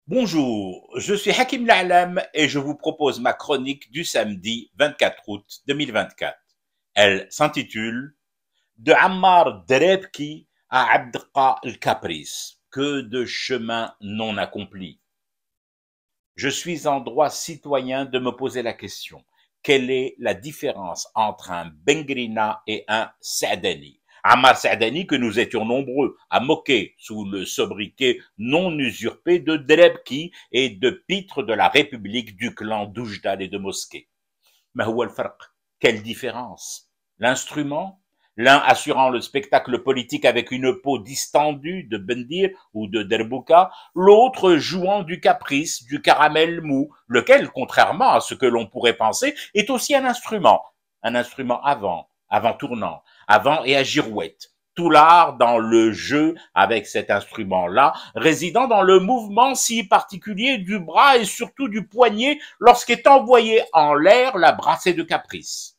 Bonjour, je suis Hakim La'alam et je vous propose ma chronique du samedi 24 août 2024. Elle s'intitule De Ammar Drebki à Abdelqa el-Kapris. Que de chemin non accompli. Je suis en droit citoyen de me poser la question. Quelle est la différence entre un Bengrina et un Saadani? Ammar Saadani que nous étions nombreux à moquer sous le sobriquet non usurpé de Drebki et de pitre de la République du clan d'Oujda et de Mosquée. Mais où est le farq? Quelle différence? L'instrument, l'un assurant le spectacle politique avec une peau distendue de bendir ou de derbouka, l'autre jouant du caprice, du caramel mou, lequel, contrairement à ce que l'on pourrait penser, est aussi un instrument avant tournant, avant et à girouette. Tout l'art dans le jeu avec cet instrument-là, résidant dans le mouvement si particulier du bras et surtout du poignet lorsqu'est envoyée en l'air la brassée de caprice.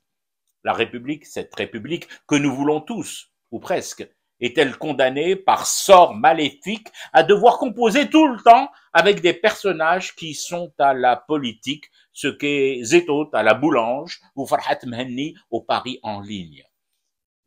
La République, cette République que nous voulons tous, ou presque, est-elle condamnée par sort maléfique à devoir composer tout le temps avec des personnages qui sont à la politique, ce qu'est Zetot à la boulange ou Farhat Mhenni au pari en ligne?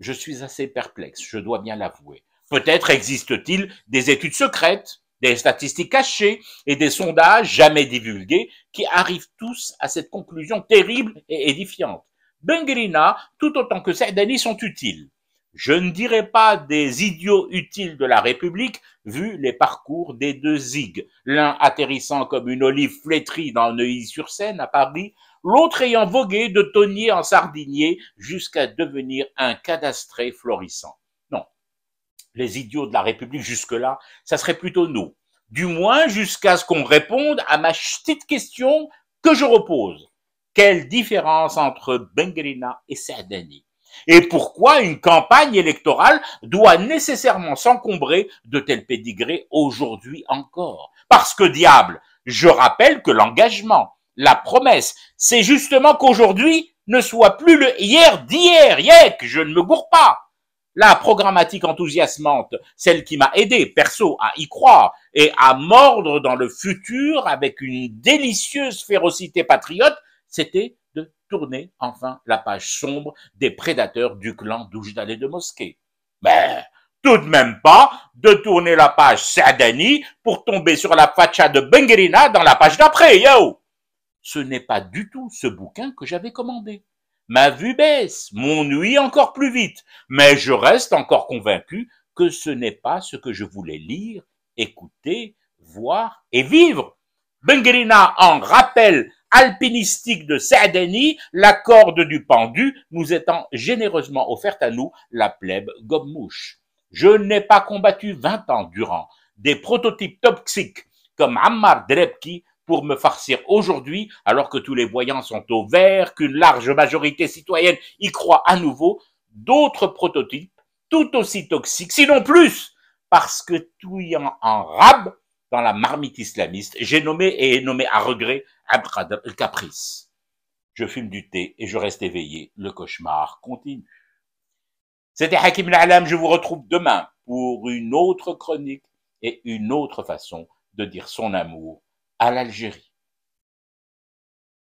Je suis assez perplexe, je dois bien l'avouer. Peut-être existe-t-il des études secrètes, des statistiques cachées et des sondages jamais divulgués qui arrivent tous à cette conclusion terrible et édifiante. Bengrina, tout autant que Saadani, sont utiles. Je ne dirais pas des idiots utiles de la République, vu les parcours des deux zigues, l'un atterrissant comme une olive flétrie dans Neuilly-sur-Seine à Paris, l'autre ayant vogué de tonnier en sardinier jusqu'à devenir un cadastré florissant. Non, les idiots de la République jusque-là, ça serait plutôt nous. Du moins jusqu'à ce qu'on réponde à ma petite question que je repose. Quelle différence entre Bengrina et Saadani? Et pourquoi une campagne électorale doit nécessairement s'encombrer de tels pédigrés aujourd'hui encore? Parce que diable, je rappelle que l'engagement, la promesse, c'est justement qu'aujourd'hui ne soit plus le hier d'hier, que je ne me gourre pas. La programmatique enthousiasmante, celle qui m'a aidé, perso, à y croire et à mordre dans le futur avec une délicieuse férocité patriote, c'était de tourner enfin la page sombre des prédateurs du clan d'Oujda et de Mosquée. Mais tout de même pas de tourner la page Saadani pour tomber sur la facha de Bengrina dans la page d'après, yo! Ce n'est pas du tout ce bouquin que j'avais commandé. Ma vue baisse, mon ouïe encore plus vite, mais je reste encore convaincu que ce n'est pas ce que je voulais lire, écouter, voir et vivre. Bengrina en rappel alpinistique de Saadani, la corde du pendu nous étant généreusement offerte à nous, la plèbe gobe-mouche. Je n'ai pas combattu 20 ans durant des prototypes toxiques comme Ammar Drebki pour me farcir aujourd'hui, alors que tous les voyants sont au vert, qu'une large majorité citoyenne y croit à nouveau, d'autres prototypes tout aussi toxiques, sinon plus, parce que tout y en rab dans la marmite islamiste, j'ai nommé à regret Abdelkader el-Caprice. Je fume du thé et je reste éveillé, le cauchemar continue. C'était Hakim La'alam, je vous retrouve demain pour une autre chronique et une autre façon de dire son amour à l'Algérie.